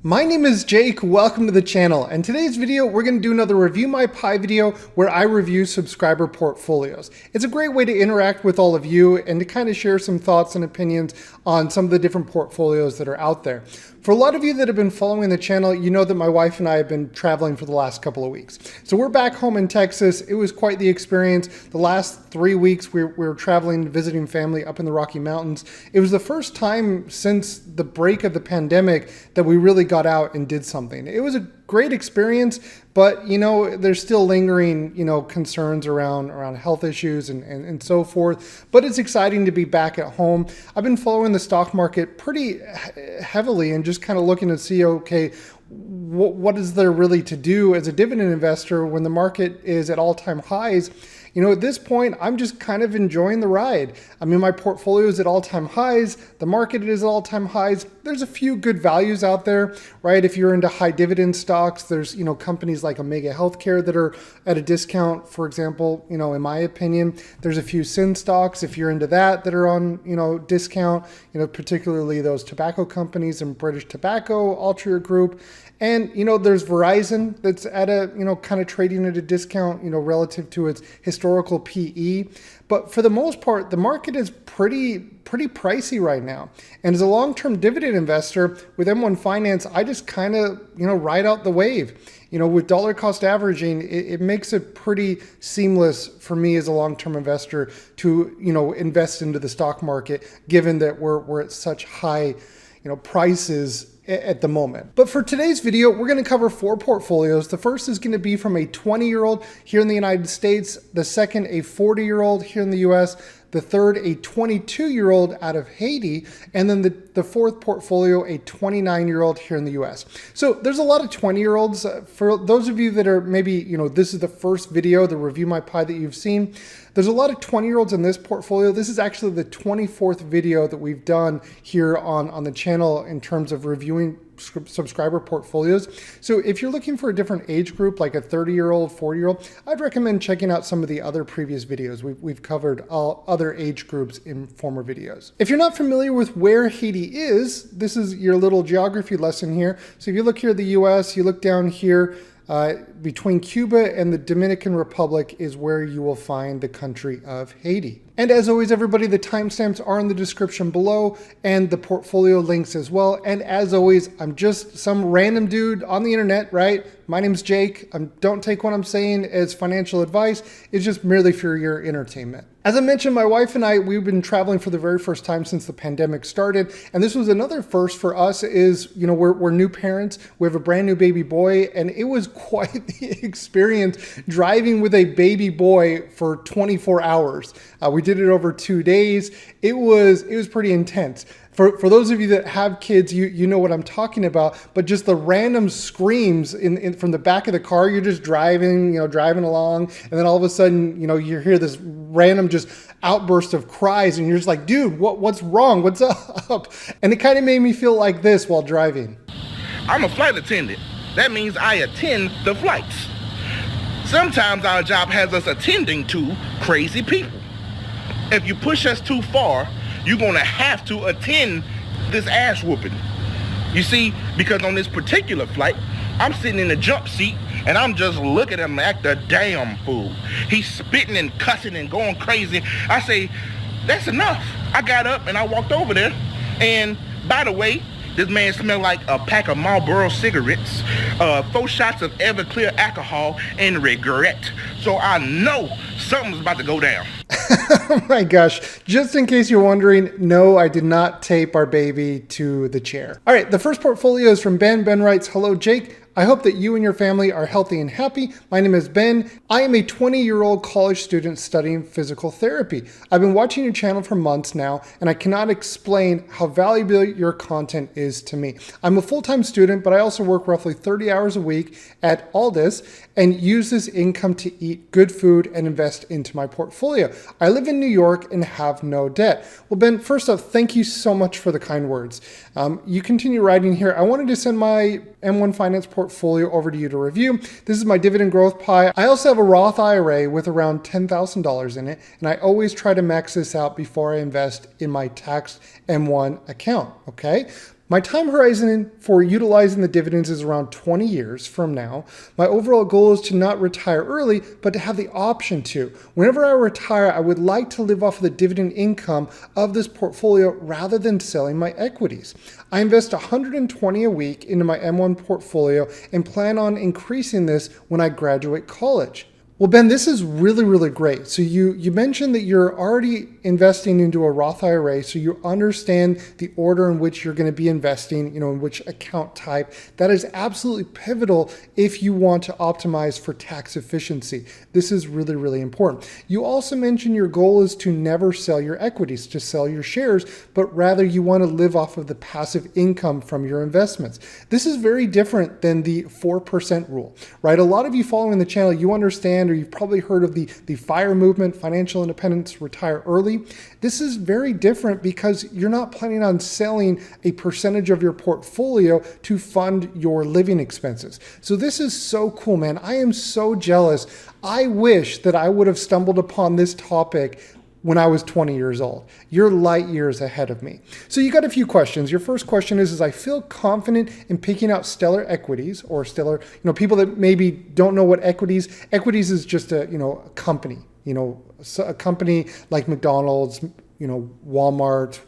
My name is Jake, welcome to the channel, and today's video we're going to do another Review My Pie video where I review subscriber portfolios. It's a great way to interact with all of you and to kind of share some thoughts and opinions on some of the different portfolios that are out there. For a lot of you that have been following the channel, you know that my wife and I have been traveling for the last couple of weeks. So we're back home in Texas. It was quite the experience. The last 3 weeks we were traveling, visiting family up in the Rocky Mountains. It was the first time since the break of the pandemic that we really got out and did something. It was a great experience, but there's still lingering concerns around health issues and so forth, but it's exciting to be back at home. I've been following the stock market pretty heavily and just kind of looking to see, okay, what is there really to do as a dividend investor when the market is at all-time highs? At this point, I'm just kind of enjoying the ride. I mean, my portfolio is at all-time highs. The market is at all-time highs. There's a few good values out there, right? If you're into high dividend stocks, there's, companies like Omega Healthcare that are at a discount, for example, in my opinion. There's a few sin stocks, if you're into that are on, discount, particularly those tobacco companies and British Tobacco, Altria Group. And, there's Verizon that's at a, kind of trading at a discount, relative to its historical PE. But for the most part, the market is pretty pricey right now. And as a long-term dividend investor with M1 Finance, I just kind of, ride out the wave. With dollar cost averaging, it makes it pretty seamless for me as a long-term investor to, invest into the stock market, given that we're at such high, prices at the moment. But for today's video, we're going to cover 4 portfolios. The first is going to be from a 20-year-old here in the United States, the second a 40-year-old here in the US, the third a 22-year-old out of Haiti, and then the fourth portfolio a 29-year-old here in the US. So there's a lot of 20-year-olds. For those of you that are maybe, this is the first video, the Review My Pie that you've seen, there's a lot of 20-year-olds in this portfolio. This is actually the 24th video that we've done here on the channel in terms of reviewing subscriber portfolios. So if you're looking for a different age group, like a 30-year-old, 40-year-old, I'd recommend checking out some of the other previous videos. We've covered all other age groups in former videos. If you're not familiar with where Haiti is, this is your little geography lesson here. So if you look here at the US, you look down here, between Cuba and the Dominican Republic is where you will find the country of Haiti. And as always, everybody, the timestamps are in the description below and the portfolio links as well. And as always, I'm just some random dude on the internet, right? My name's Jake. Don't take what I'm saying as financial advice. It's just merely for your entertainment. As I mentioned, my wife and I, we've been traveling for the very first time since the pandemic started. And this was another first for us is, we're new parents. We have a brand new baby boy. And it was quite the experience driving with a baby boy for 24 hours. We did it over 2 days. It was pretty intense. For those of you that have kids, you know what I'm talking about, but just the random screams from the back of the car, you're just driving along, and then all of a sudden, you hear this random just outburst of cries, and you're just like, dude, what's wrong? What's up? And it kind of made me feel like this while driving. I'm a flight attendant. That means I attend the flights. Sometimes our job has us attending to crazy people. If you push us too far, you're gonna have to attend this ass whooping. You see, because on this particular flight, I'm sitting in the jump seat and I'm just looking at him like the damn fool. He's spitting and cussing and going crazy. I say, that's enough. I got up and I walked over there. And by the way, this man smelled like a pack of Marlboro cigarettes, 4 shots of Everclear alcohol, and regret. So I know something's about to go down. Oh my gosh. Just in case you're wondering, no, I did not tape our baby to the chair. All right, the first portfolio is from Ben. Ben writes, hello, Jake. I hope that you and your family are healthy and happy. My name is Ben. I am a 20-year-old college student studying physical therapy. I've been watching your channel for months now, and I cannot explain how valuable your content is to me. I'm a full-time student, but I also work roughly 30 hours a week at Aldis and use this income to eat good food and invest into my portfolio. I live in New York and have no debt. Well, Ben, first off, thank you so much for the kind words. You continue writing here. I wanted to send my M1 Finance portfolio over to you to review. This is my dividend growth pie. I also have a Roth IRA with around $10,000 in it, and I always try to max this out before I invest in my taxed M1 account, okay? My time horizon for utilizing the dividends is around 20 years from now. My overall goal is to not retire early, but to have the option to. Whenever I retire, I would like to live off of the dividend income of this portfolio rather than selling my equities. I invest 120 a week into my M1 portfolio and plan on increasing this when I graduate college. Well, Ben, this is really, really great. So you mentioned that you're already investing into a Roth IRA, so you understand the order in which you're going to be investing, in which account type. That is absolutely pivotal if you want to optimize for tax efficiency. This is really, really important. You also mentioned your goal is to never sell your equities, to sell your shares, but rather you want to live off of the passive income from your investments. This is very different than the 4% rule, right? A lot of you following the channel, you understand, or you've probably heard of the FIRE movement, financial independence, retire early. This is very different because you're not planning on selling a percentage of your portfolio to fund your living expenses. So this is so cool, man. I am so jealous. I wish that I would have stumbled upon this topic when I was 20 years old. You're light years ahead of me. So you got a few questions. Your first question is I feel confident in picking out stellar equities or stellar, people that maybe don't know what equities is just a company, a company like McDonald's, Walmart,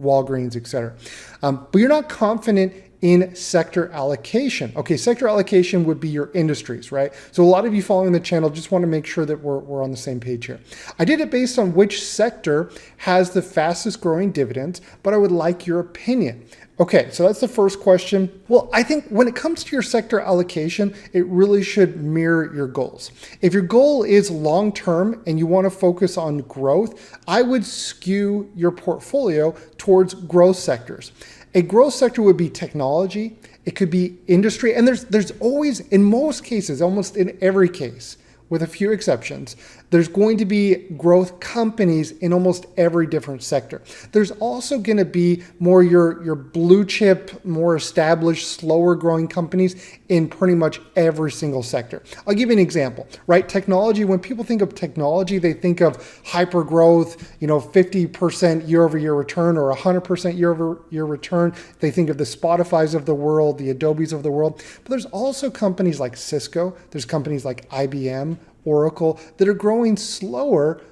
Walgreens, etc. But you're not confident in sector allocation. Okay, sector allocation would be your industries, right? So a lot of you following the channel just want to make sure that we're on the same page here. I did it based on which sector has the fastest growing dividends, but I would like your opinion. Okay, so that's the first question. Well, I think when it comes to your sector allocation, it really should mirror your goals. If your goal is long-term and you want to focus on growth, I would skew your portfolio towards growth sectors. A growth sector would be technology, it could be industry, and there's always, in most cases, almost in every case, with a few exceptions, there's going to be growth companies in almost every different sector. There's also going to be more your blue chip, more established, slower growing companies in pretty much every single sector. I'll give you an example, right? Technology, when people think of technology, they think of hyper growth, 50% year over year return or 100% year over year return. They think of the Spotifys of the world, the Adobes of the world. But there's also companies like Cisco, there's companies like IBM, Oracle, that are growing slower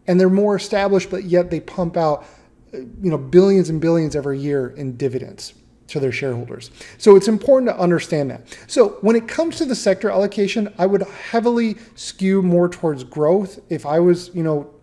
and they're more established, but yet they pump out, billions and billions every year in dividends to their shareholders. So it's important to understand that. So when it comes to the sector allocation, I would heavily skew more towards growth if I was,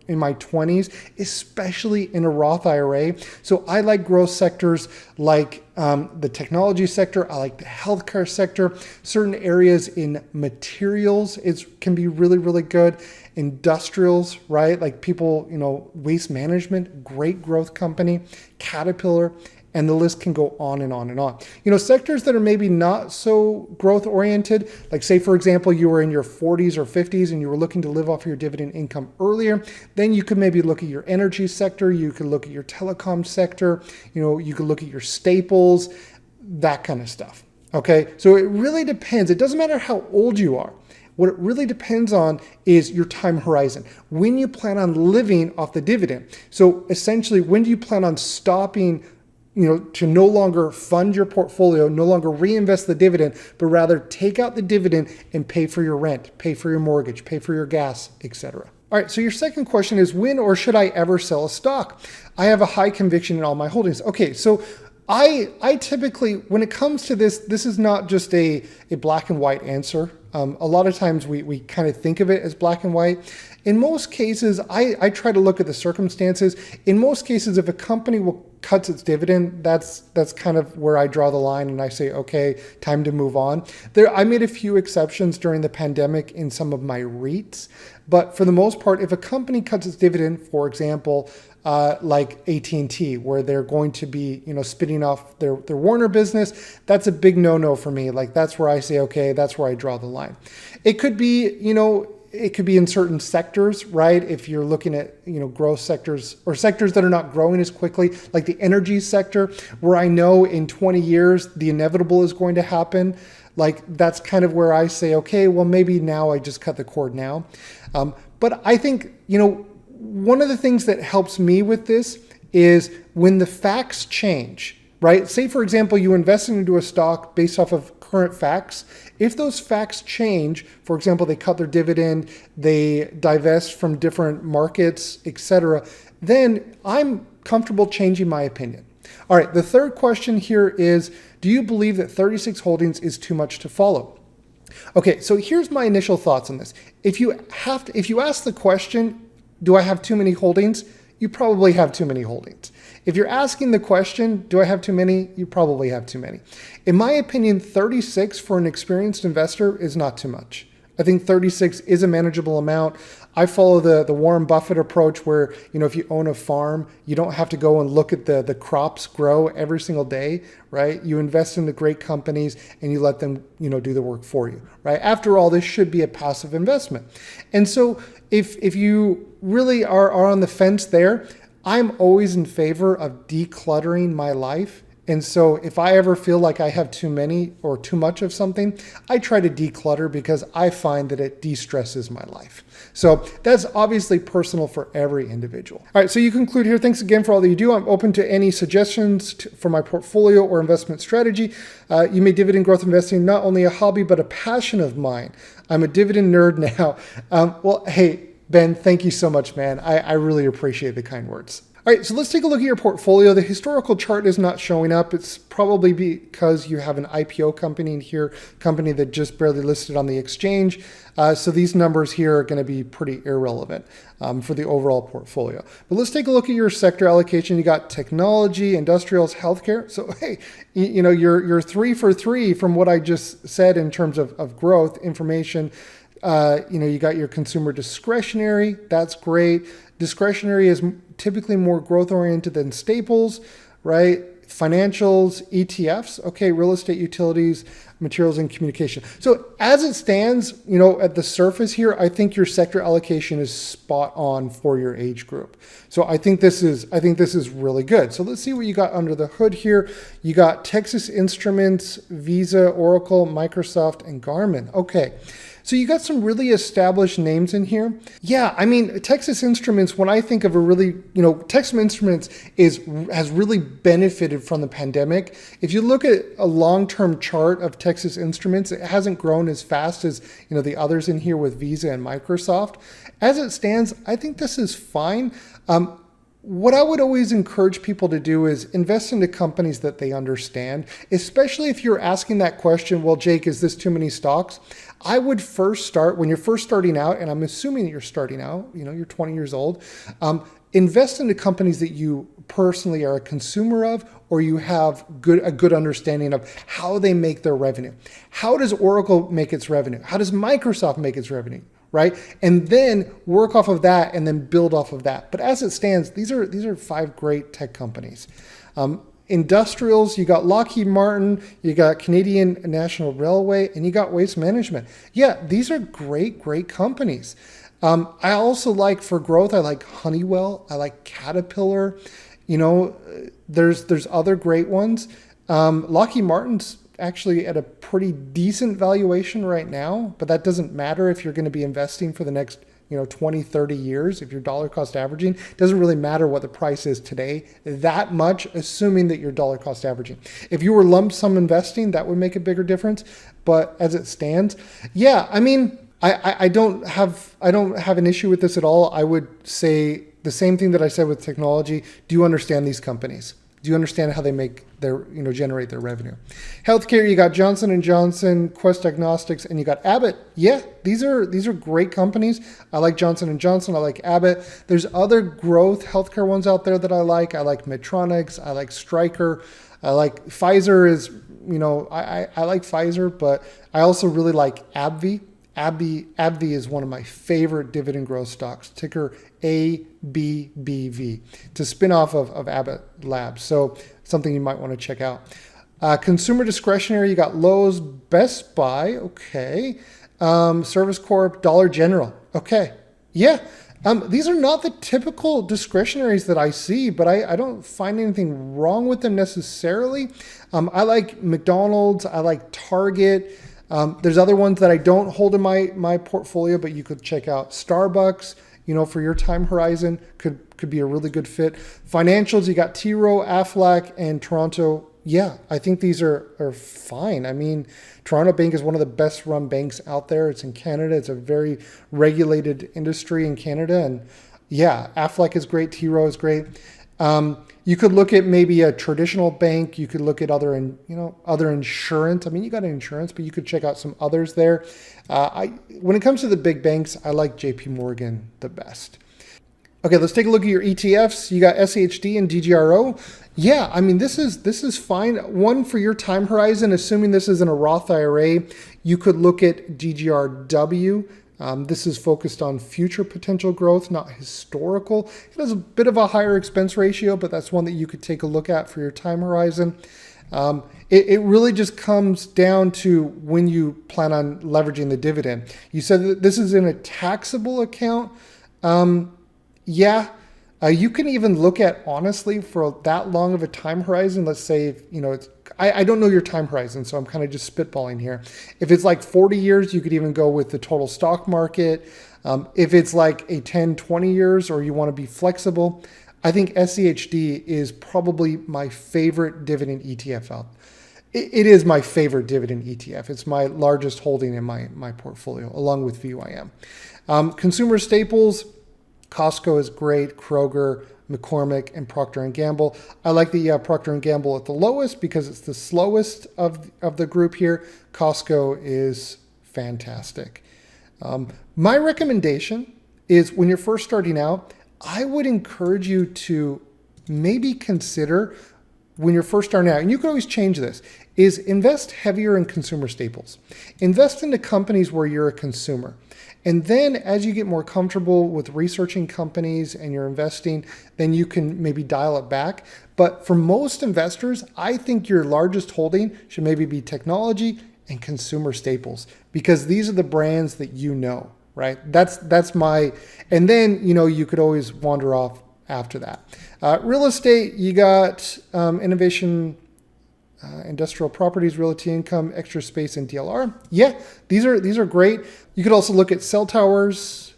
in my 20s, especially in a Roth IRA. So I like growth sectors like the technology sector. I like the healthcare sector. Certain areas in materials can be really, really good. Industrials, right? Like people, waste management, great growth company, Caterpillar, and the list can go on and on and on. Sectors that are maybe not so growth oriented, like say, for example, you were in your 40s or 50s and you were looking to live off your dividend income earlier, then you could maybe look at your energy sector, you could look at your telecom sector, you could look at your staples, that kind of stuff. Okay, so it really depends. It doesn't matter how old you are. What it really depends on is your time horizon. When you plan on living off the dividend. So essentially, when do you plan on stopping to no longer fund your portfolio, no longer reinvest the dividend, but rather take out the dividend and pay for your rent, pay for your mortgage, pay for your gas, etc. All right, so your second question is when or should I ever sell a stock? I have a high conviction in all my holdings. Okay, so I typically, when it comes to this is not just a black and white answer. A lot of times we kind of think of it as black and white. In most cases, I try to look at the circumstances. In most cases, if a company cuts its dividend, that's kind of where I draw the line and I say, okay, time to move on. I made a few exceptions during the pandemic in some of my REITs, but for the most part, if a company cuts its dividend, for example, like AT&T, where they're going to be, spinning off their Warner business, that's a big no-no for me. Like that's where I say, okay, that's where I draw the line. It could be, it could be in certain sectors, right? If you're looking at, growth sectors or sectors that are not growing as quickly, like the energy sector, where I know in 20 years, the inevitable is going to happen. Like that's kind of where I say, okay, well, maybe now I just cut the cord now. But I think, one of the things that helps me with this is when the facts change, right? Say, for example, you invest into a stock based off of current facts. If those facts change, for example, they cut their dividend, they divest from different markets, etc., then I'm comfortable changing my opinion. All right, the third question here is, do you believe that 36 holdings is too much to follow? Okay, so here's my initial thoughts on this. If you ask the question, do I have too many holdings? You probably have too many holdings. If you're asking the question, do I have too many? You probably have too many. In my opinion, 36 for an experienced investor is not too much. I think 36 is a manageable amount. I follow the Warren Buffett approach where, if you own a farm, you don't have to go and look at the crops grow every single day, right? You invest in the great companies and you let them, do the work for you, right? After all, this should be a passive investment. And so if you really are on the fence there, I'm always in favor of decluttering my life. And so if I ever feel like I have too many or too much of something, I try to declutter because I find that it de-stresses my life. So that's obviously personal for every individual. All right, so you conclude here. Thanks again for all that you do. I'm open to any suggestions for my portfolio or investment strategy. You made dividend growth investing not only a hobby, but a passion of mine. I'm a dividend nerd now. Well, hey, Ben, thank you so much, man. I really appreciate the kind words. All right, so let's take a look at your portfolio. The historical chart is not showing up. It's probably because you have an IPO company in here, company that just barely listed on the exchange. So these numbers here are going to be pretty irrelevant for the overall portfolio. But let's take a look at your sector allocation. You got technology, industrials, healthcare. So hey, you're 3 for 3 from what I just said in terms of growth information. You got your consumer discretionary. That's great. Discretionary is typically more growth oriented than staples, right? Financials, ETFs, okay, real estate, utilities, materials, and communication. So as it stands, at the surface here, I think your sector allocation is spot on for your age group. So I think this is really good. So let's see what you got under the hood here. You got Texas Instruments, Visa, Oracle, Microsoft, and Garmin. Okay. So you got some really established names in here. Yeah, I mean, Texas Instruments, when I think of Texas Instruments has really benefited from the pandemic. If you look at a long-term chart of Texas Instruments, it hasn't grown as fast as, the others in here with Visa and Microsoft. As it stands, I think this is fine. What I would always encourage people to do is invest into companies that they understand, especially if you're asking that question, well, Jake, is this too many stocks? I would first start, when you're first starting out, and I'm assuming that you're starting out, you're 20 years old, invest into companies that you personally are a consumer of, or you have a good understanding of how they make their revenue. How does Oracle make its revenue? How does Microsoft make its revenue? Right? And then work off of that and then build off of that. But as it stands, these are 5 great tech companies. Industrials, you got Lockheed Martin, you got Canadian National Railway, and you got Waste Management. Yeah, these are great companies. I also like, for growth, I like Honeywell, I like Caterpillar. There's other great ones. Lockheed Martin's actually at a pretty decent valuation right now, but that doesn't matter if you're going to be investing for the next 20, 30 years. If you're dollar cost averaging, it doesn't really matter what the price is today that much, assuming that you're dollar cost averaging. If you were lump sum investing, that would make a bigger difference. But as it stands, yeah, I mean, I don't have an issue with this at all. I would say the same thing that I said with technology. Do you understand these companies? Do you understand how they make their, generate their revenue? Healthcare, you got Johnson & Johnson, Quest Diagnostics, and you got Abbott. Yeah, these are great companies. I like Johnson & Johnson. I like Abbott. There's other growth healthcare ones out there that I like. I like Medtronic. I like Stryker. I like Pfizer is, I like Pfizer, but I also really like AbbVie. AbbVie is one of my favorite dividend growth stocks, ticker ABBV. It's a spinoff of Abbott Labs, so something you might want to check out. Consumer discretionary, you got Lowe's, Best Buy, okay. Service Corp, Dollar General, okay. Yeah, these are not the typical discretionaries that I see, but I don't find anything wrong with them necessarily. I like McDonald's, I like Target. There's other ones that I don't hold in my portfolio, but you could check out. Starbucks, for your time horizon, could be a really good fit. Financials, you got T. Rowe, Aflac, and Toronto yeah, I think these are fine. I mean, Toronto Bank is one of the best run banks out there. It's in Canada. It's a very regulated industry in Canada. And yeah, Aflac is great. T. Rowe is great. You could look at maybe a traditional bank. You could look at other insurance. I mean, you got insurance, but you could check out some others there. When it comes to the big banks, I like JP Morgan the best. Okay, let's take a look at your ETFs. You got SHD and DGRO. Yeah, I mean, this is fine. One, for your time horizon, assuming this isn't a Roth IRA, you could look at DGRW. This is focused on future potential growth, not historical. It has a bit of a higher expense ratio, but that's one that you could take a look at for your time horizon. It really just comes down to when you plan on leveraging the dividend. You said that this is in a taxable account. Yeah, you can even look at, honestly, for that long of a time horizon, let's say, I don't know your time horizon, so I'm kind of just spitballing here. If it's like 40 years, you could even go with the total stock market. If it's like a 10, 20 years, or you want to be flexible, I think SCHD is probably my favorite dividend ETF out. It is my favorite dividend ETF. It's my largest holding in my portfolio, along with VYM. Consumer staples, Costco is great, Kroger, McCormick, and Procter & Gamble. I like the Procter & Gamble at the lowest because it's the slowest of the group here. Costco is fantastic. My recommendation is, when you're first starting out, I would encourage you to maybe consider, when you're first starting out, and you can always change this, is invest heavier in consumer staples. Invest into companies where you're a consumer. And then as you get more comfortable with researching companies and you're investing, then you can maybe dial it back. But for most investors, I think your largest holding should maybe be technology and consumer staples, because these are the brands that you know, right? That's my, and then, you could always wander off after that. Real estate, you got innovation, industrial properties, realty income, extra space, and DLR. Yeah, these are great. You could also look at cell towers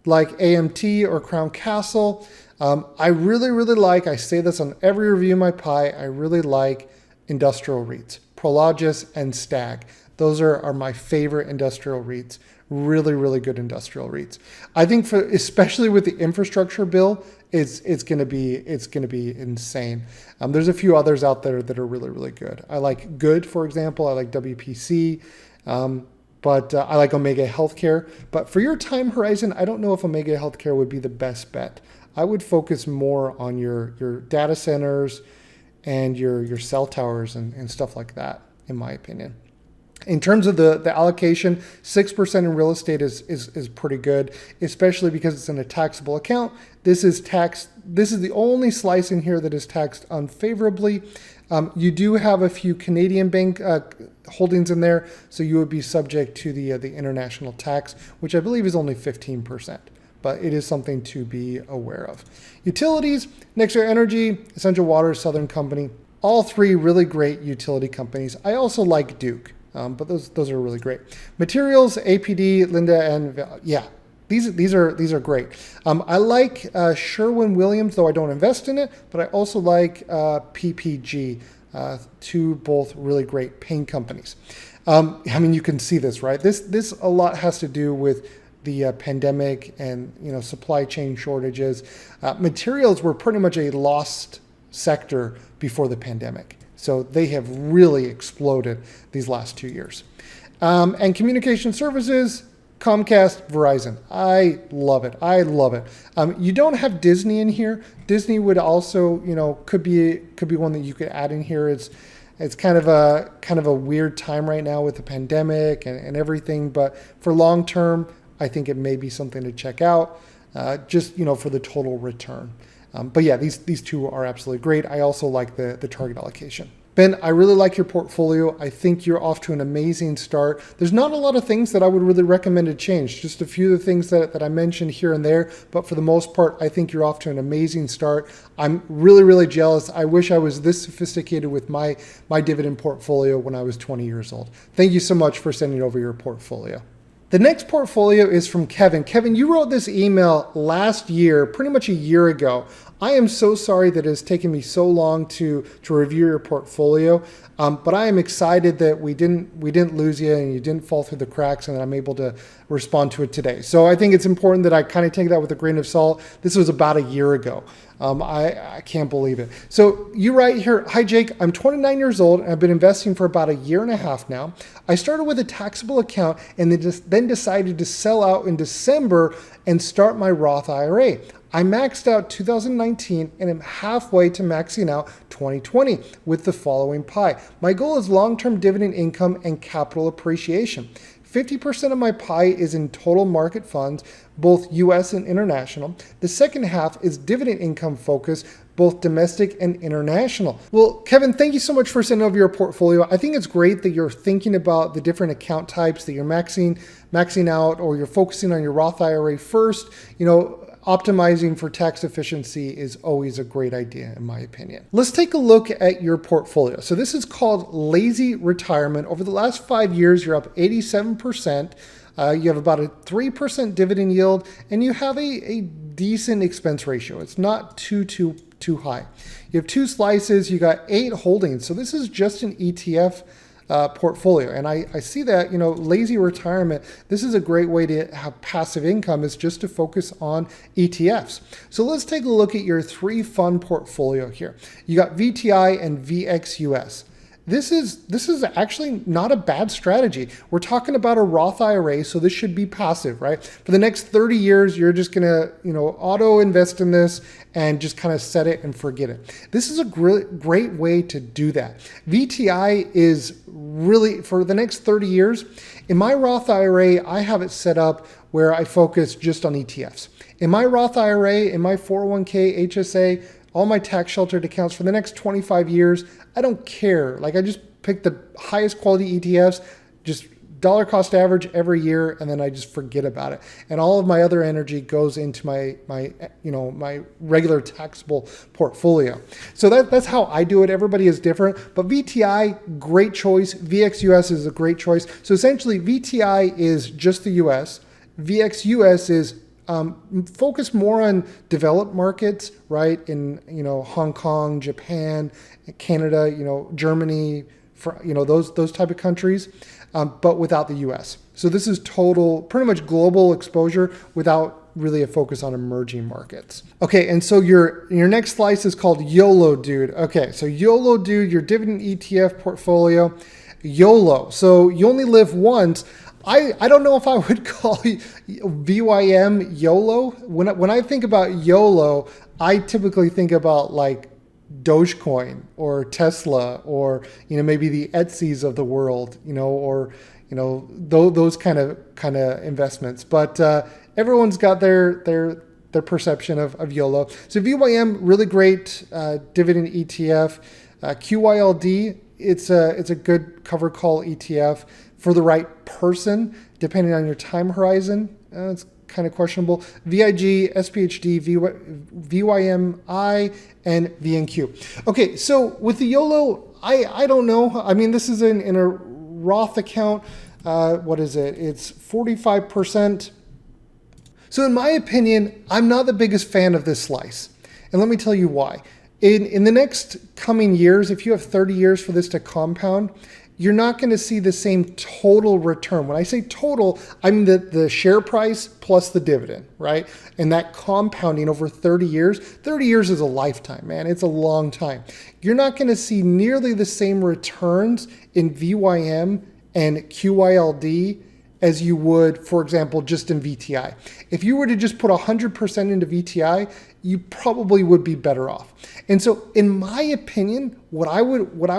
like AMT or Crown Castle. I really like, I say this on every review of my pie, I really like industrial REITs, Prologis and Stag. Those are my favorite industrial REITs. Really good industrial REITs. I think especially with the infrastructure bill, it's going to be insane. There's a few others out there that are really good. I like Good, for example. I like WPC, but I like Omega Healthcare. But for your time horizon, I don't know if Omega Healthcare would be the best bet. I would focus more on your data centers and your cell towers and stuff like that, in my opinion. In terms of the allocation, 6% in real estate is pretty good, especially because it's in a taxable account. This is the only slice in here that is taxed unfavorably. You do have a few Canadian bank holdings in there, so you would be subject to the international tax, which I believe is only 15%. But it is something to be aware of. Utilities, Nextera Energy, Essential Water, Southern Company, all three really great utility companies. I also like Duke. But those are really great. Materials, APD, Linda, and yeah, these are great. I like Sherwin-Williams, though I don't invest in it, but I also like PPG, two both really great paint companies. I mean, you can see this, right? This a lot has to do with the pandemic and supply chain shortages. Materials were pretty much a lost sector before the pandemic. So they have really exploded these last 2 years. And communication services, Comcast, Verizon. I love it. You don't have Disney in here. Disney would also, could be one that you could add in here. It's kind of a weird time right now with the pandemic and everything. But for long term, I think it may be something to check out, just for the total return. But yeah, these two are absolutely great. I also like the target allocation. Ben, I really like your portfolio. I think you're off to an amazing start. There's not a lot of things that I would really recommend to change, just a few of the things that I mentioned here and there. But for the most part, I think you're off to an amazing start. I'm really jealous. I wish I was this sophisticated with my dividend portfolio when I was 20 years old. Thank you so much for sending over your portfolio. The next portfolio is from Kevin. Kevin, you wrote this email last year, pretty much a year ago. I am so sorry that it has taken me so long to review your portfolio, but I am excited that we didn't lose you and you didn't fall through the cracks, and that I'm able to respond to it today. So I think it's important that I kind of take that with a grain of salt. This was about a year ago. I can't believe it. So you write here, hi Jake, I'm 29 years old and I've been investing for about a year and a half now. I started with a taxable account and then decided to sell out in December and start my Roth IRA. I maxed out 2019 and am halfway to maxing out 2020 with the following pie. My goal is long-term dividend income and capital appreciation. 50% of my pie is in total market funds, both US and international. The second half is dividend income focused, both domestic and international. Well, Kevin, thank you so much for sending over your portfolio. I think it's great that you're thinking about the different account types that you're maxing out, or you're focusing on your Roth IRA first. Optimizing for tax efficiency is always a great idea, in my opinion. Let's take a look at your portfolio. So this is called Lazy Retirement. Over the last 5 years, you're up 87%. You have about a 3% dividend yield, and you have a decent expense ratio. It's not too high. You have 2 slices. You got 8 holdings. So this is just an ETF portfolio. And I see that, lazy retirement, this is a great way to have passive income, is just to focus on ETFs. So let's take a look at your 3 fund portfolio here. You got VTI and VXUS. This is actually not a bad strategy. We're talking about a Roth IRA, so this should be passive, right? For the next 30 years, you're just gonna, auto invest in this and just kind of set it and forget it. This is a great way to do that. VTI is really, for the next 30 years, in my Roth IRA, I have it set up where I focus just on ETFs. In my Roth IRA, in my 401k, HSA, all my tax sheltered accounts for the next 25 years, I don't care. I just pick the highest quality ETFs, just dollar cost average every year, and then I just forget about it. And all of my other energy goes into my regular taxable portfolio. So that's how I do it. Everybody is different, but VTI, great choice. VXUS is a great choice. So essentially VTI is just the US. VXUS is focus more on developed markets, right? In, Hong Kong, Japan, Canada, Germany, those type of countries, but without the US. So this is pretty much global exposure without really a focus on emerging markets. Okay, and so your next slice is called YOLO Dude. Okay, so YOLO Dude, your dividend ETF portfolio, YOLO. So you only live once. I don't know if I would call VYM YOLO. When I think about YOLO, I typically think about like Dogecoin or Tesla or maybe the Etsy's of the world, or those kind of investments. But everyone's got their perception of YOLO. So VYM, really great dividend ETF. QYLD, it's a good covered call ETF for the right person, depending on your time horizon. It's kind of questionable. VIG, SPHD, VYMI, and VNQ. Okay, so with the YOLO, I don't know. I mean, this is in a Roth account. What is it? It's 45%. So in my opinion, I'm not the biggest fan of this slice. And let me tell you why. In the next coming years, if you have 30 years for this to compound, you're not going to see the same total return. When I say total, I mean the share price plus the dividend, right? And that compounding over 30 years. 30 years is a lifetime, man. It's a long time. You're not going to see nearly the same returns in VYM and QYLD as you would, for example, just in VTI. If you were to just put 100% into VTI, you probably would be better off. And so in my opinion, what I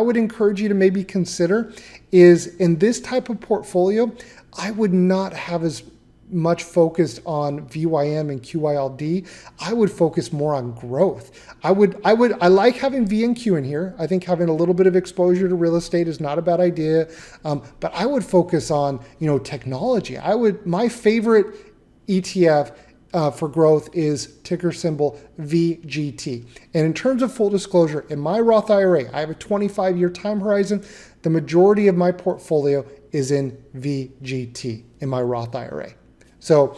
would encourage you to maybe consider is, in this type of portfolio, I would not have as much focused on VYM and QYLD. I would focus more on growth. I like having VNQ in here. I think having a little bit of exposure to real estate is not a bad idea. But I would focus on, technology. My favorite ETF for growth is ticker symbol VGT. And in terms of full disclosure, in my Roth IRA, I have a 25-year time horizon. The majority of my portfolio is in VGT in my Roth IRA. So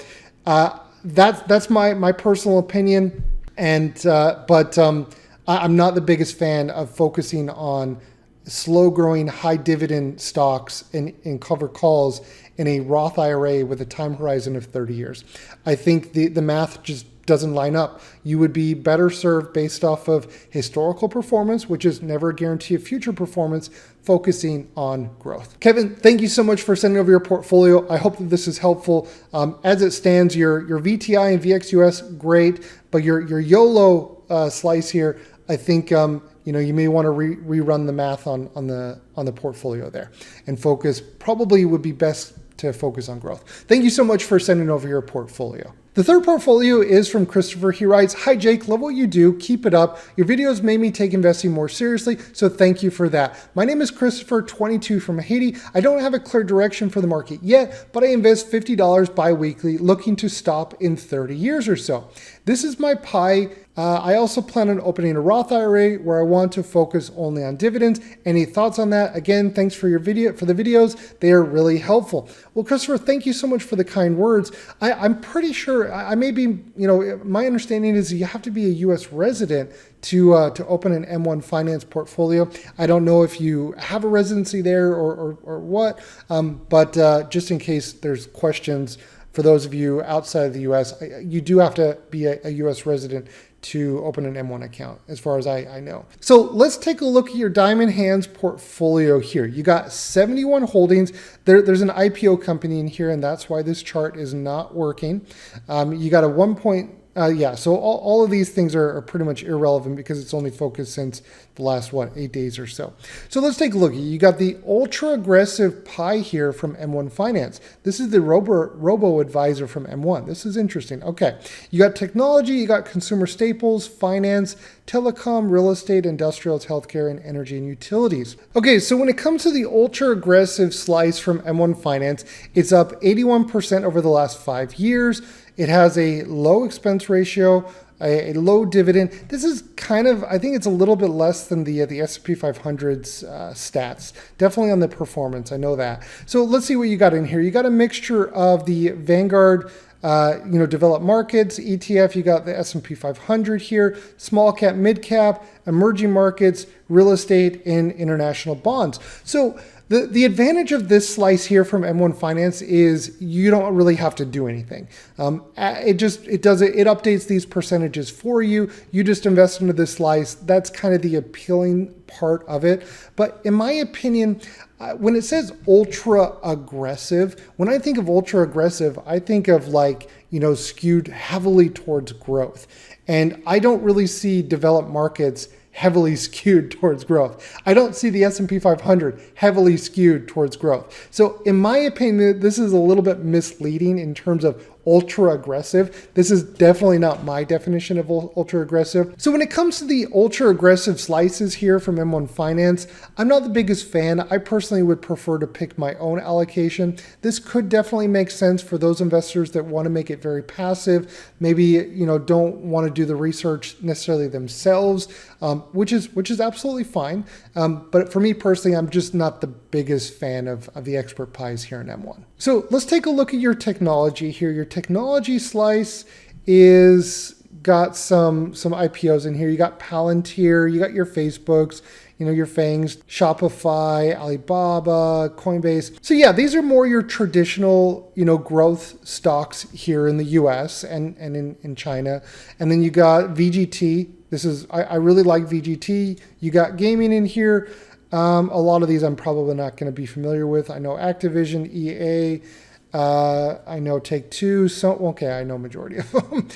that's my personal opinion. But I'm not the biggest fan of focusing on slow growing high dividend stocks and cover calls in a Roth IRA with a time horizon of 30 years. I think the math just doesn't line up. You would be better served based off of historical performance, which is never a guarantee of future performance, focusing on growth. Kevin, thank you so much for sending over your portfolio. I hope that this is helpful. As it stands, your VTI and VXUS, great, but your YOLO slice here, I think you may want to rerun the math on the portfolio there, and focus. Probably would be best to focus on growth. Thank you so much for sending over your portfolio. The third portfolio is from Christopher. He writes, "Hi Jake, love what you do. Keep it up. Your videos made me take investing more seriously, so thank you for that. My name is Christopher, 22 from Haiti. I don't have a clear direction for the market yet, but I invest $50 bi-weekly, looking to stop in 30 years or so. This is my pie. I also plan on opening a Roth IRA where I want to focus only on dividends. Any thoughts on that? Again, thanks for the videos. They are really helpful." Well, Christopher, thank you so much for the kind words. I'm pretty sure I may be, my understanding is you have to be a U.S. resident to open an M1 Finance portfolio. I don't know if you have a residency there or what, but just in case there's questions, for those of you outside of the U.S., you do have to be a U.S. resident to open an M1 account, as far as I know. So let's take a look at your Diamond Hands portfolio here. You got 71 holdings. There's an IPO company in here, and that's why this chart is not working. You got a so all of these things are pretty much irrelevant because it's only focused since the last, 8 days or so. So let's take a look. You got the ultra aggressive pie here from M1 Finance. This is the robo advisor from M1. This is interesting. Okay. You got technology, you got consumer staples, finance, telecom, real estate, industrials, healthcare, and energy and utilities. Okay. So when it comes to the ultra aggressive slice from M1 Finance, it's up 81% over the last 5 years. It has a low expense ratio, a low dividend. This is I think it's a little bit less than the S&P 500's stats. Definitely on the performance, I know that. So let's see what you got in here. You got a mixture of the Vanguard, developed markets, ETF. You got the S&P 500 here, small cap, mid cap, emerging markets, real estate, and international bonds. So the advantage of this slice here from M1 Finance is you don't really have to do anything. It updates these percentages for you. You just invest into this slice. That's kind of the appealing part of it. But in my opinion, when it says ultra aggressive, when I think of ultra aggressive, I think of skewed heavily towards growth. And I don't really see developed markets heavily skewed towards growth. I don't see the S&P 500 heavily skewed towards growth. So in my opinion, this is a little bit misleading in terms of ultra aggressive. This is definitely not my definition of ultra aggressive. So when it comes to the ultra aggressive slices here from M1 Finance, I'm not the biggest fan. I personally would prefer to pick my own allocation. This could definitely make sense for those investors that want to make it very passive, maybe don't want to do the research necessarily themselves, which is absolutely fine. But for me personally, I'm just not the biggest fan of the expert pies here in M1. So let's take a look at your technology here. Your technology slice is got some IPOs in here. You got Palantir, you got your Facebooks, your FANGs, Shopify, Alibaba, Coinbase. So yeah, these are more your traditional, growth stocks here in the US and in China. And then you got VGT. I really like VGT. You got gaming in here. A lot of these I'm probably not going to be familiar with. I know Activision, EA, I know Take-Two. I know majority of them.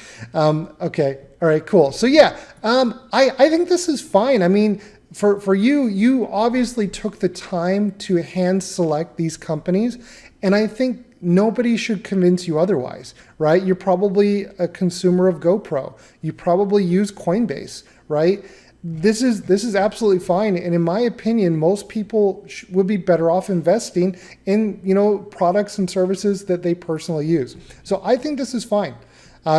Okay. All right, cool. So yeah, I think this is fine. I mean, for you obviously took the time to hand select these companies, and I think nobody should convince you otherwise, right? You're probably a consumer of GoPro. You probably use Coinbase, right? This is absolutely fine. And in my opinion, most people would be better off investing in, products and services that they personally use. So I think this is fine.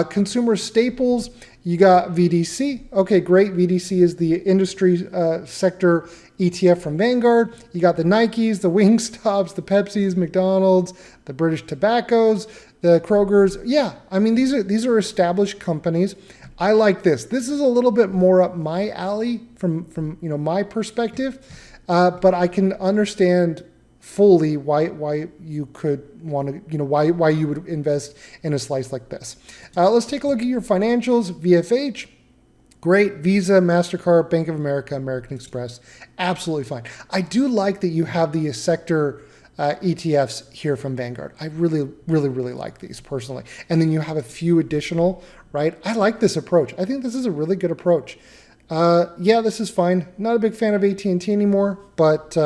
Consumer staples, you got VDC. Okay, great. VDC is the industry sector ETF from Vanguard. You got the Nikes, the Wingstops, the Pepsis, McDonald's, the British Tobaccos, the Kroger's. Yeah, I mean, these are established companies. I like this. This is a little bit more up my alley from my perspective, but I can understand fully why you could want to, why you would invest in a slice like this. Let's take a look at your financials. VFH, great. Visa, MasterCard, Bank of America, American Express, absolutely fine. I do like that you have the sector ETFs here from Vanguard. I really like these personally. And then you have a few additional, right? I like this approach. I think this is a really good approach. Yeah, this is fine. Not a big fan of AT&T anymore, but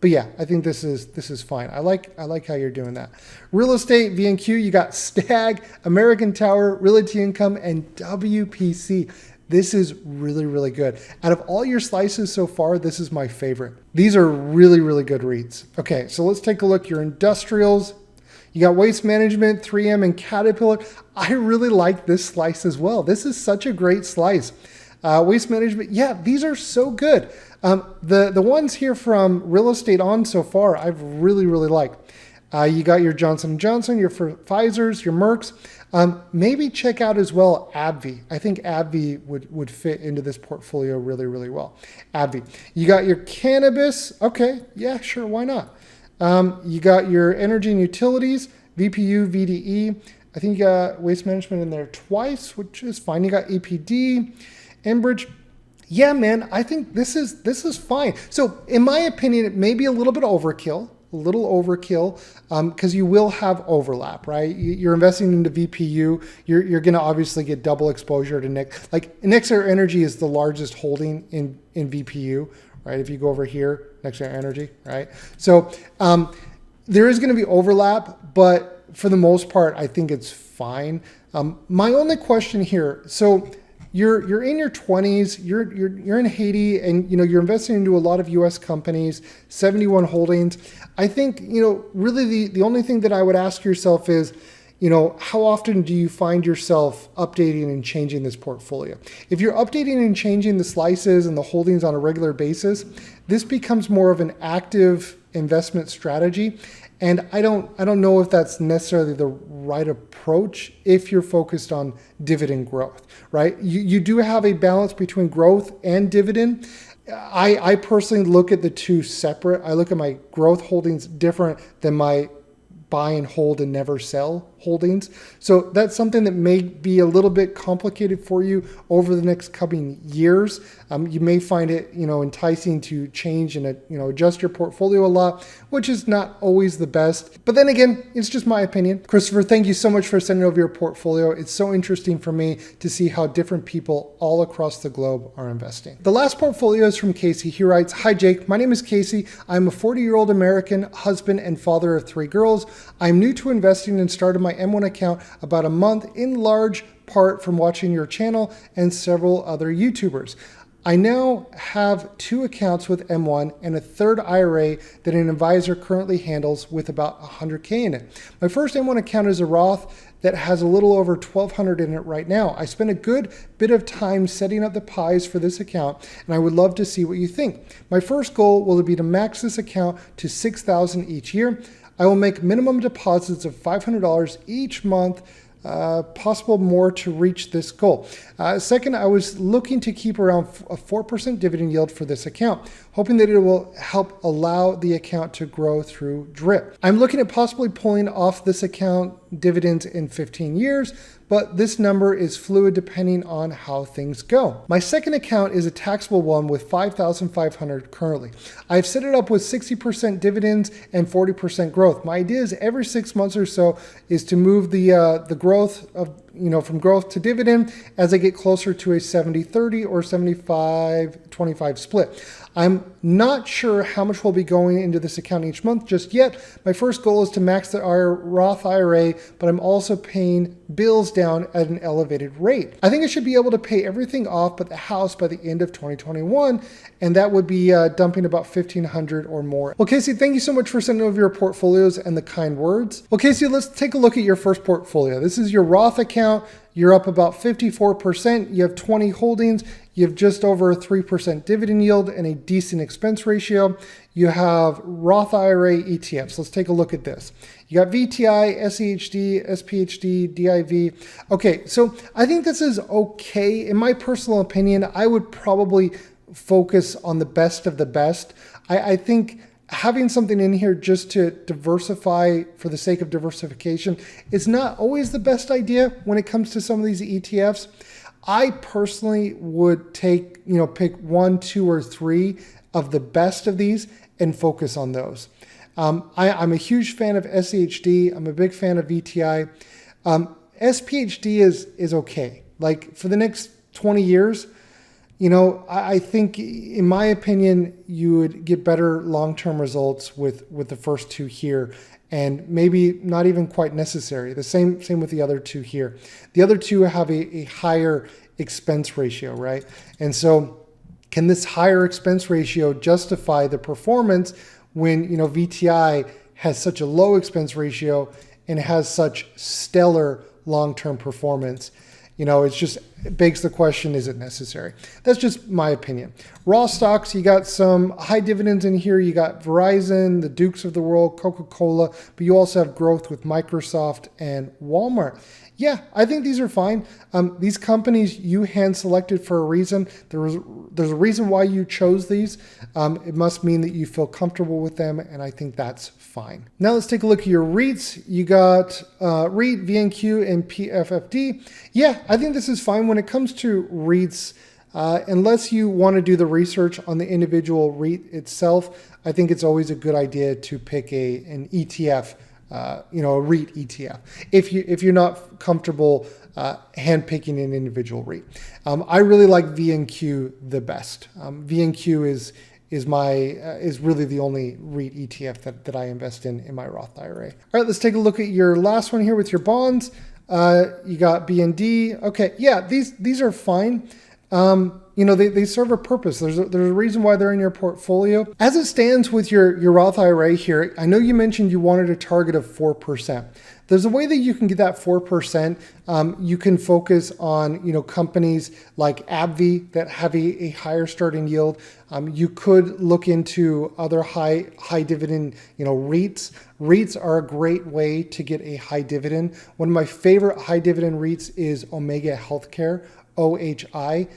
yeah, I think this is fine. I like how you're doing that. Real estate, VNQ, you got Stag, American Tower, Realty Income, and WPC. This is really good. Out of all your slices so far, this is my favorite. These are really good reads. Okay, so let's take a look. Your industrials, you got Waste Management, 3M, and Caterpillar. I really like this slice as well. This is such a great slice. Waste Management, yeah, these are so good. The ones here from Real Estate On so far, I've really liked. You got your Johnson & Johnson, your Pfizer's, your Merck's. Maybe check out as well AbbVie. I think AbbVie would fit into this portfolio really well. AbbVie. You got your cannabis. Okay, yeah, sure, why not? You got your energy and utilities, VPU, VDE. I think you got Waste Management in there twice, which is fine. You got APD, Enbridge. Yeah, man, I think this is fine. So in my opinion, it may be a little bit overkill. Because you will have overlap, right? You're investing into VPU. You're going to obviously get double exposure to NIC. Like Nexair Energy is the largest holding in VPU, right? If you go over here, Nexair Energy, right? So there is going to be overlap, but for the most part, I think it's fine. My only question here, so you're in your 20s, you're in Haiti, and you're investing into a lot of US companies, 71 holdings. I think really the only thing that I would ask yourself is, how often do you find yourself updating and changing this portfolio? If you're updating and changing the slices and the holdings on a regular basis, this becomes more of an active investment strategy. And I don't know if that's necessarily the right approach if you're focused on dividend growth, right? You do have a balance between growth and dividend. I personally look at the two separate. I look at my growth holdings different than my buy and hold and never sell holdings. So that's something that may be a little bit complicated for you over the next coming years. You may find it, enticing to change and, adjust your portfolio a lot, which is not always the best. But then again, it's just my opinion. Christopher, thank you so much for sending over your portfolio. It's so interesting for me to see how different people all across the globe are investing. The last portfolio is from Casey. He writes, "Hi Jake, my name is Casey. I'm a 40-year-old American, husband and father of 3 girls. I'm new to investing and started my M1 account about a month, in large part from watching your channel and several other YouTubers. I now have 2 accounts with M1 and a 3rd IRA that an advisor currently handles with about $100K in it. My first M1 account is a Roth that has a little over $1,200 in it right now. I spent a good bit of time setting up the pies for this account, and I would love to see what you think. My first goal will be to max this account to $6,000 each year. I will make minimum deposits of $500 each month, possible more to reach this goal. Second, I was looking to keep around a 4% dividend yield for this account, hoping that it will help allow the account to grow through DRIP. I'm looking at possibly pulling off this account dividends in 15 years, but this number is fluid depending on how things go. My second account is a taxable one with $5,500 currently. I've set it up with 60% dividends and 40% growth. My idea is every 6 months or so is to move the growth of from growth to dividend as I get closer to a 70-30 or 75-25 split. I'm not sure how much will be going into this account each month just yet. My first goal is to max the Roth IRA, but I'm also paying bills down at an elevated rate. I think I should be able to pay everything off but the house by the end of 2021, and that would be dumping about $1,500 or more. Well, Casey, thank you so much for sending over your portfolios and the kind words. Well, Casey, let's take a look at your first portfolio. This is your Roth account. count, you're up about 54%. You have 20 holdings. You have just over a 3% dividend yield and a decent expense ratio. You have Roth IRA ETFs. Let's take a look at this. You got VTI, SEHD, SPHD, DIV. Okay, so I think this is okay. In my personal opinion, I would probably focus on the best of the best. I think having something in here just to diversify for the sake of diversification is not always the best idea when it comes to some of these ETFs. I personally would pick 1, 2, or 3 of the best of these and focus on those. I'm a huge fan of SHD. I'm a big fan of VTI. SPHD is okay. Like for the next 20 years, I think, in my opinion, you would get better long-term results with the first 2 here, and maybe not even quite necessary. The same with the other 2 here. The other 2 have a higher expense ratio, right? And so can this higher expense ratio justify the performance when, VTI has such a low expense ratio and has such stellar long-term performance? It begs the question, is it necessary? That's just my opinion. Raw stocks, you got some high dividends in here. You got Verizon, the Dukes of the world, Coca-Cola, but you also have growth with Microsoft and Walmart. Yeah, I think these are fine. These companies you hand selected for a reason. There's a reason why you chose these. It must mean that you feel comfortable with them, and I think that's fine. Now let's take a look at your REITs. You got REIT, VNQ, and PFFD. Yeah, I think this is fine when it comes to REITs. Unless you want to do the research on the individual REIT itself, I think it's always a good idea to pick an ETF. A REIT ETF, if you're not comfortable handpicking an individual REIT. I really like VNQ the best. VNQ is really the only REIT ETF that I invest in my Roth IRA. All right, let's take a look at your last one here with your bonds. You got BND. Okay, yeah, these are fine. They serve a purpose. There's a reason why they're in your portfolio. As it stands with your Roth IRA here, I know you mentioned you wanted a target of 4%. There's a way that you can get that 4%. You can focus on, companies like AbbVie that have a higher starting yield. You could look into other high dividend, REITs. REITs are a great way to get a high dividend. One of my favorite high dividend REITs is Omega Healthcare, OHI.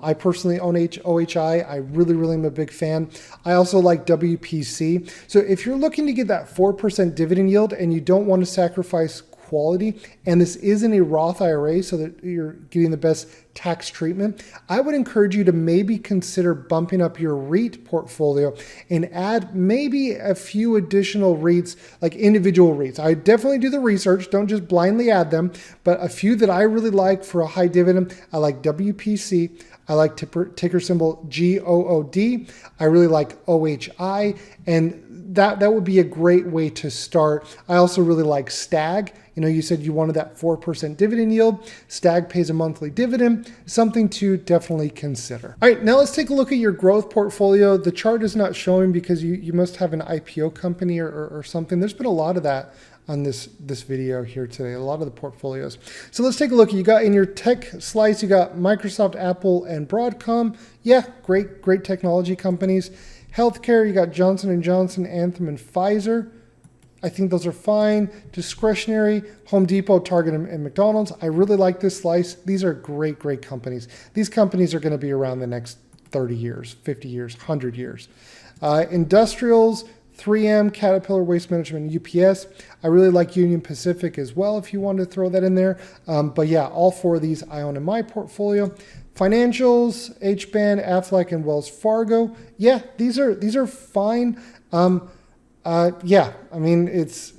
I personally own OHI. I really am a big fan. I also like WPC. So if you're looking to get that 4% dividend yield and you don't want to sacrifice quality, and this isn't a Roth IRA so that you're getting the best tax treatment, I would encourage you to maybe consider bumping up your REIT portfolio and add maybe a few additional REITs, like individual REITs. I definitely do the research, don't just blindly add them, but a few that I really like for a high dividend. I like WPC. I like ticker symbol GOOD. I really like OHI, and that would be a great way to start. I also really like STAG. You said you wanted that 4% dividend yield. STAG pays a monthly dividend, something to definitely consider. All right, now let's take a look at your growth portfolio. The chart is not showing because you must have an IPO company or something. There's been a lot of that on this video here today, a lot of the portfolios. So let's take a look. You got in your tech slice, you got Microsoft, Apple, and Broadcom. Yeah, great technology companies. Healthcare, you got Johnson & Johnson, Anthem, and Pfizer. I think those are fine. Discretionary, Home Depot, Target, and McDonald's. I really like this slice. These are great companies. These companies are going to be around the next 30 years, 50 years, 100 years. Industrials, 3M, Caterpillar, Waste Management, and UPS. I really like Union Pacific as well if you wanted to throw that in there. But yeah, all 4 of these I own in my portfolio. Financials, HBAN, Aflac, and Wells Fargo. Yeah, these are fine. Yeah, I mean, it's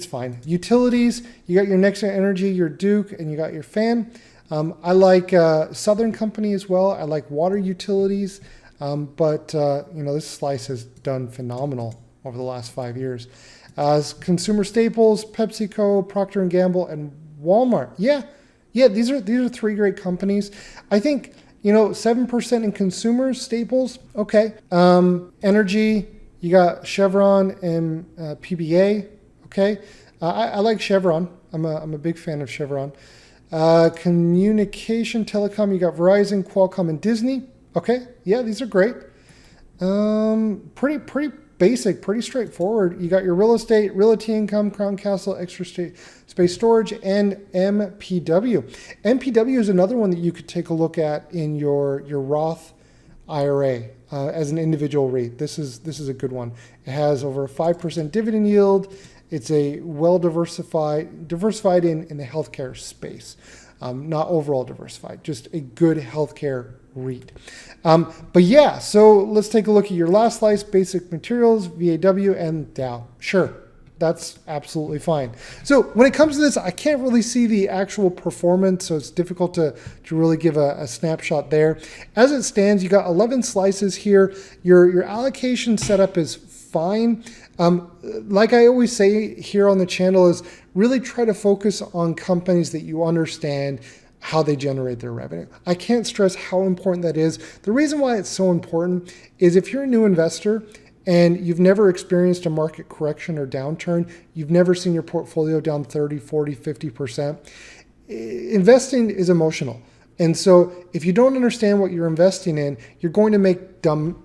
fine. Utilities, you got your Nexa Energy, your Duke, and you got your FAN. I like Southern Company as well. I like water utilities, but this slice has done phenomenal over the last 5 years. Consumer staples, PepsiCo, Procter & Gamble, and Walmart. Yeah, these are 3 great companies. I think 7% in consumer staples. Okay. Energy. You got Chevron and PBA. Okay. I like Chevron. I'm a big fan of Chevron. Communication, telecom, you got Verizon, Qualcomm, and Disney. Okay, yeah, these are great. Pretty basic, pretty straightforward. You got your real estate, Realty Income, Crown Castle, Extra Space Storage, and MPW. MPW is another one that you could take a look at in your Roth IRA as an individual REIT. This is a good one. It has over a 5% dividend yield. It's a well diversified in the healthcare space, not overall diversified, just a good healthcare REIT. But yeah, so let's take a look at your last slice, basic materials, VAW, and Dow. Sure, that's absolutely fine. So when it comes to this, I can't really see the actual performance, so it's difficult to really give a snapshot there. As it stands, you got 11 slices here. Your allocation setup is fine. Like I always say here on the channel is really try to focus on companies that you understand how they generate their revenue. I can't stress how important that is. The reason why it's so important is if you're a new investor and you've never experienced a market correction or downturn, you've never seen your portfolio down 30, 40, 50%, investing is emotional. And so if you don't understand what you're investing in, you're going to make dumb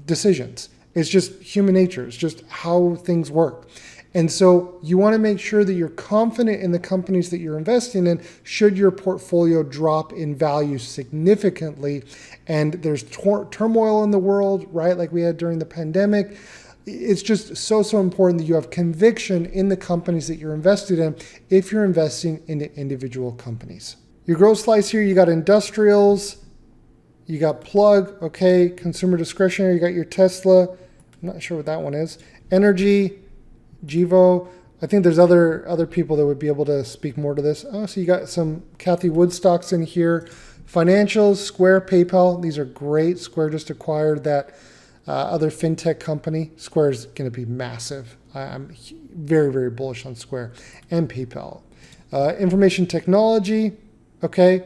decisions. It's just human nature. It's just how things work. And so you want to make sure that you're confident in the companies that you're investing in should your portfolio drop in value significantly. And there's turmoil in the world, right? Like we had during the pandemic. It's just so important that you have conviction in the companies that you're invested in if you're investing into individual companies. Your growth slice here, you got industrials, you got plug, okay, consumer discretionary, you got your Tesla. I'm not sure what that one is. Energy, Gevo. I think there's other people that would be able to speak more to this. Oh, so you got some Kathy Wood stocks in here. Financials, Square, PayPal. These are great. Square just acquired that other fintech company. Square is going to be massive. I'm very bullish on Square and PayPal. Information technology. Okay.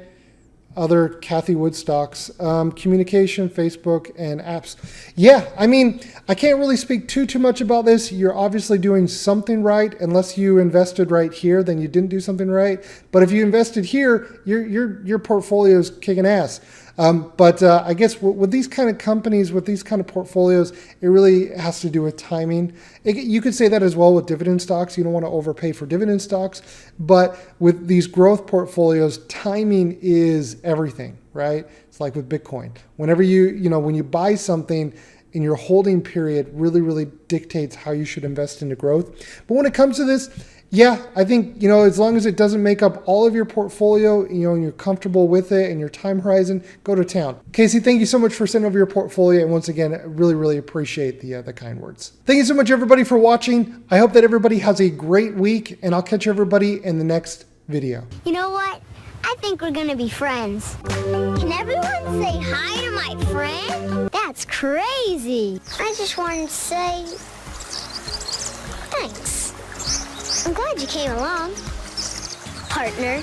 Other Kathy Wood stocks, communication, Facebook, and apps. Yeah, I mean, I can't really speak too much about this. You're obviously doing something right. Unless you invested right here, then you didn't do something right. But if you invested here, your portfolio is kicking ass. But I guess with these kind of companies, with these kind of portfolios, it really has to do with timing. You could say that as well with dividend stocks. You don't want to overpay for dividend stocks. But with these growth portfolios, timing is everything, right? It's like with Bitcoin. Whenever when you buy something in your holding period, really dictates how you should invest into growth. But when it comes to this, yeah, I think, as long as it doesn't make up all of your portfolio, and you're comfortable with it and your time horizon, go to town. Casey, thank you so much for sending over your portfolio. And once again, I really appreciate the kind words. Thank you so much, everybody, for watching. I hope that everybody has a great week, and I'll catch everybody in the next video. You know what? I think we're gonna be friends. Can everyone say hi to my friend? That's crazy. I just wanted to say thanks. I'm glad you came along, partner.